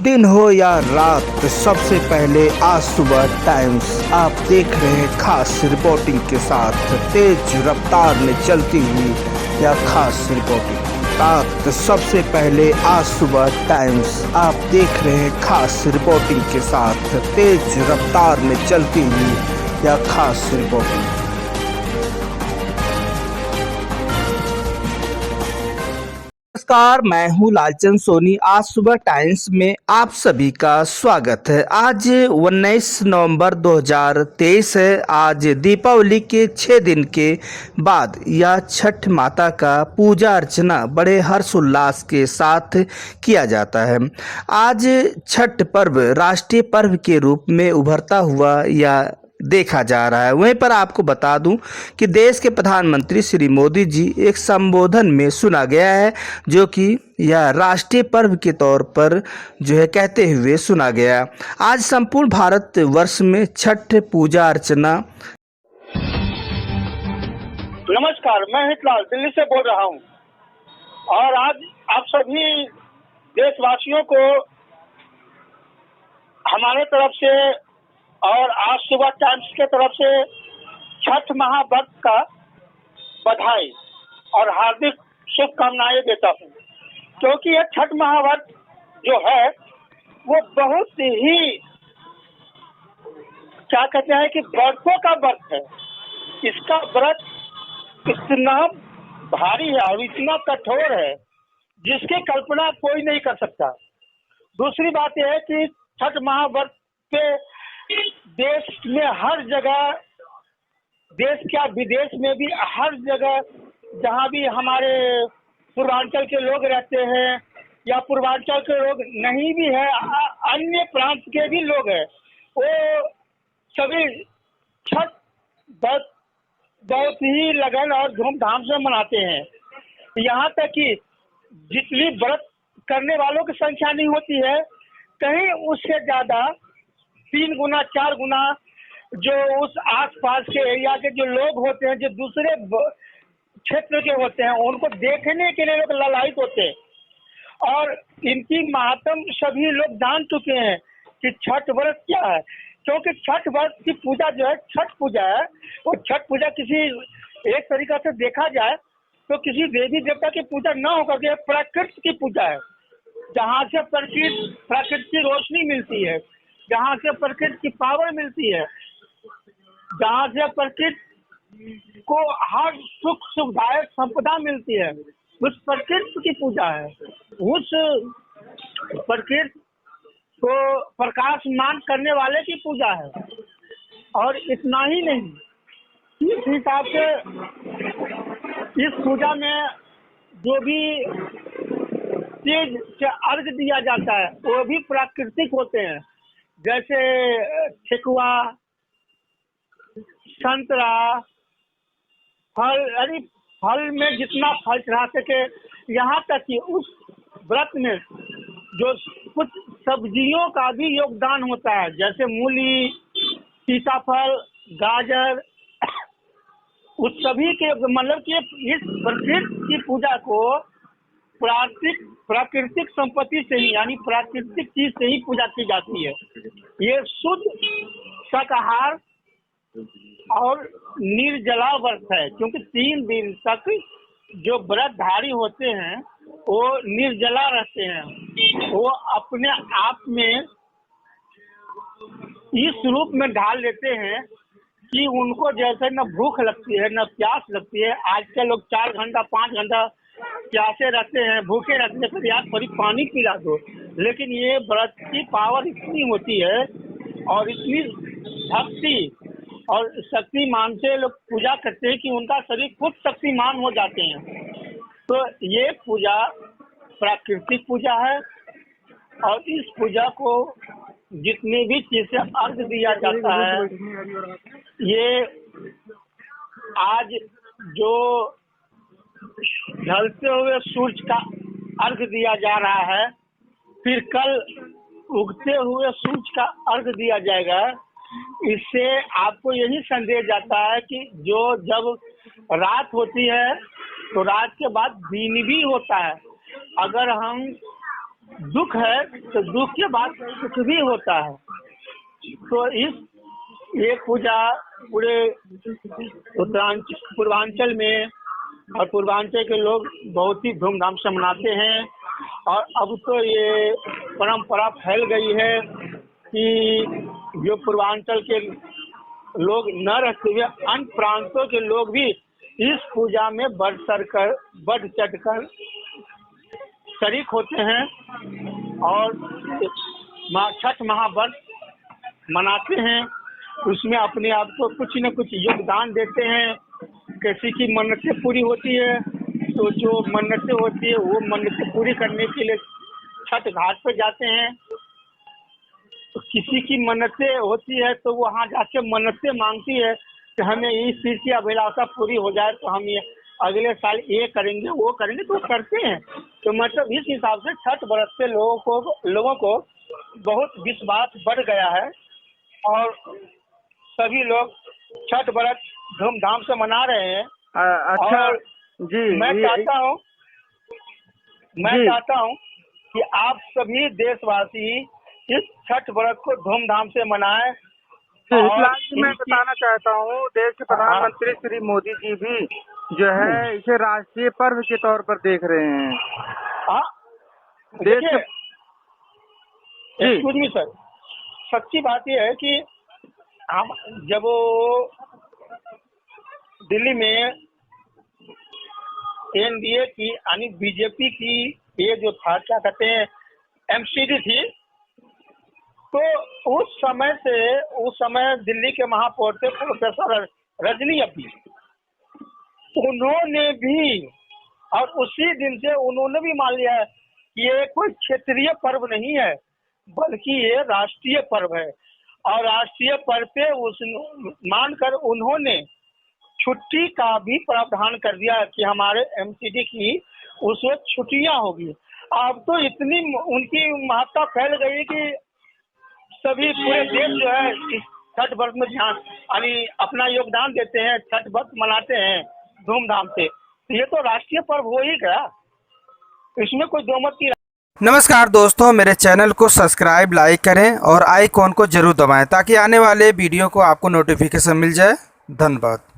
दिन हो या रात, सबसे पहले आज सुबह टाइम्स आप देख रहे हैं खास रिपोर्टिंग के साथ, तेज रफ्तार में चलती हुई या खास रिपोर्टिंग रात। सबसे पहले आज सुबह टाइम्स आप देख रहे हैं खास रिपोर्टिंग के साथ, तेज रफ्तार में चलती हुई या खास रिपोर्टिंग। नमस्कार, मैं हूं लालचंद सोनी। आज सुबह टाइम्स में आप सभी का स्वागत है। आज 19 नवंबर 2023 है। आज दीपावली के 6 दिन के बाद या छठ माता का पूजा अर्चना बड़े हर्षोल्लास के साथ किया जाता है। आज छठ पर्व राष्ट्रीय पर्व के रूप में उभरता हुआ या देखा जा रहा है। वहीं पर आपको बता दूं कि देश के प्रधानमंत्री श्री मोदी जी एक संबोधन में सुना गया है, जो कि यह राष्ट्रीय पर्व के तौर पर जो है कहते हुए सुना गया। आज संपूर्ण भारत वर्ष में छठ पूजा अर्चना। नमस्कार, मैं हितलाल दिल्ली से बोल रहा हूं और आज आप सभी देशवासियों को हमारे तरफ से और आज सुबह टाइम्स के तरफ से छठ महाव्रत का बधाई और हार्दिक शुभकामनाएं देता हूं, क्योंकि यह छठ महाव्रत जो है वो बहुत ही क्या कहते हैं कि व्रतों का व्रत है। इसका व्रत इतना भारी है और इतना कठोर है जिसकी कल्पना कोई नहीं कर सकता। दूसरी बात यह है कि छठ महाव्रत के देश में हर जगह, देश क्या विदेश में भी हर जगह जहाँ भी हमारे पूर्वांचल के लोग रहते हैं या पूर्वांचल के लोग नहीं भी है, अन्य प्रांत के भी लोग हैं, वो सभी छठ व्रत बहुत ही लगन और धूमधाम से मनाते हैं। यहाँ तक कि जितनी व्रत करने वालों की संख्या नहीं होती है, कहीं उससे ज्यादा 3 गुना 4 गुना जो उस आसपास के एरिया के जो लोग होते हैं, जो दूसरे क्षेत्र के होते हैं, उनको देखने के लिए लोग ललायित होते हैं। और इनकी महात्म सभी लोग जान चुके हैं कि छठ व्रत क्या है, क्योंकि छठ व्रत की पूजा जो है छठ पूजा है। वो छठ पूजा किसी एक तरीका से देखा जाए तो किसी देवी देवता की पूजा न होकर के प्रकृति की पूजा है, जहाँ से प्रकृति की रोशनी मिलती है, जहाँ से प्रकृति की पावर मिलती है, जहाँ से प्रकृति को हर सुख सुविधाएं संपदा मिलती है, उस प्रकृति की पूजा है। उस प्रकृति को प्रकाशमान करने वाले की पूजा है। और इतना ही नहीं, इस हिसाब से इस पूजा में जो भी चीज से अर्घ दिया जाता है वो भी प्राकृतिक होते हैं, जैसे ठेकुआ, संतरा, फल, यानी फल में जितना फल चढ़ा सके। यहाँ तक कि उस व्रत में जो कुछ सब्जियों का भी योगदान होता है, जैसे मूली, सीताफल, गाजर, उस सभी के मतलब कि इस प्रकृति की पूजा को प्राकृतिक संपत्ति से ही, यानी प्राकृतिक चीज से ही पूजा की जाती है। ये शुद्ध शाकाहार और निर्जला व्रत है, क्योंकि 3 दिन तक जो व्रतधारी होते हैं वो निर्जला रहते हैं। वो अपने आप में इस रूप में ढाल लेते हैं कि उनको जैसे न भूख लगती है न प्यास लगती है। आज के लोग 4 घंटा 5 घंटा प्यासे रहते हैं, भूखे रहते हैं, फिर यार थोड़ी पानी पिला दो। लेकिन ये व्रत की पावर इतनी होती है और इतनी भक्ति और शक्तिमान से लोग पूजा करते हैं कि उनका शरीर खुद शक्तिमान हो जाते हैं। तो ये पूजा प्राकृतिक पूजा है और इस पूजा को जितने भी चीज से अर्घ दिया जाता है, ये आज जो ढलते हुए सूरज का अर्घ दिया जा रहा है, फिर कल उगते हुए सूरज का अर्घ दिया जाएगा। इससे आपको यही संदेश जाता है कि जो जब रात होती है तो रात के बाद दिन भी होता है। अगर हम दुख है तो दुख के बाद सुख भी होता है। तो इस ये पूजा पूरे पूर्वांचल में और पूर्वांचल के लोग बहुत ही धूमधाम से मनाते हैं। और अब तो ये परंपरा फैल गई है कि जो पूर्वांचल के लोग न रहते हुए अन्य प्रांतों के लोग भी इस पूजा में बढ़ चढ़कर शरीक होते हैं और छठ महाव्रत मनाते हैं। उसमें अपने आप को कुछ न कुछ योगदान देते हैं। किसी की मन्नतें पूरी होती है तो जो मन्नतें होती है वो मन्नतें पूरी करने के लिए छठ घाट पर जाते हैं। तो किसी की मन्नतें होती है तो वहाँ जाके मन्नतें मांगती है कि हमें इस चीज की अभिलाषा पूरी हो जाए तो हम ये अगले साल ये करेंगे वो करेंगे, तो करते हैं। तो मतलब इस हिसाब से छठ व्रत से लोगों को बहुत विश्वास बढ़ गया है और सभी लोग छठ व्रत धूमधाम से मना रहे हैं। अच्छा और जी, मैं चाहता हूँ कि आप सभी देशवासी इस छठ व्रत को धूमधाम से मनाएं। फिलहाल मैं बताना चाहता हूँ, देश के प्रधानमंत्री श्री मोदी जी भी जो है इसे राष्ट्रीय पर्व के तौर पर देख रहे हैं। देखिए एक्सक्यूज मी सर, सच्ची बात यह है कि हम जब वो दिल्ली में एनडीए की यानी बीजेपी की ये जो था क्या कहते हैं एमसीडी थी, तो उस समय दिल्ली के महापौर थे प्रोफेसर रजनी अपी। उन्होंने भी और उसी दिन से उन्होंने भी मान लिया है कि ये कोई क्षेत्रीय पर्व नहीं है बल्कि ये राष्ट्रीय पर्व है। और राष्ट्रीय पर्व पे मानकर उन्होंने छुट्टी का भी प्रावधान कर दिया कि हमारे एमसीडी की उसमें छुट्टियां होगी। अब तो इतनी उनकी महत्ता फैल गई कि सभी पूरे देश जो है इस छठ व्रत में ध्यान यानी अपना योगदान देते हैं, छठ व्रत मनाते हैं धूमधाम से। ये तो राष्ट्रीय पर्व हो ही गया, इसमें कोई दो मत की। नमस्कार दोस्तों, मेरे चैनल को सब्सक्राइब लाइक करें और आइकॉन को जरूर दबाएं ताकि आने वाले वीडियो को आपको नोटिफिकेशन मिल जाए। धन्यवाद।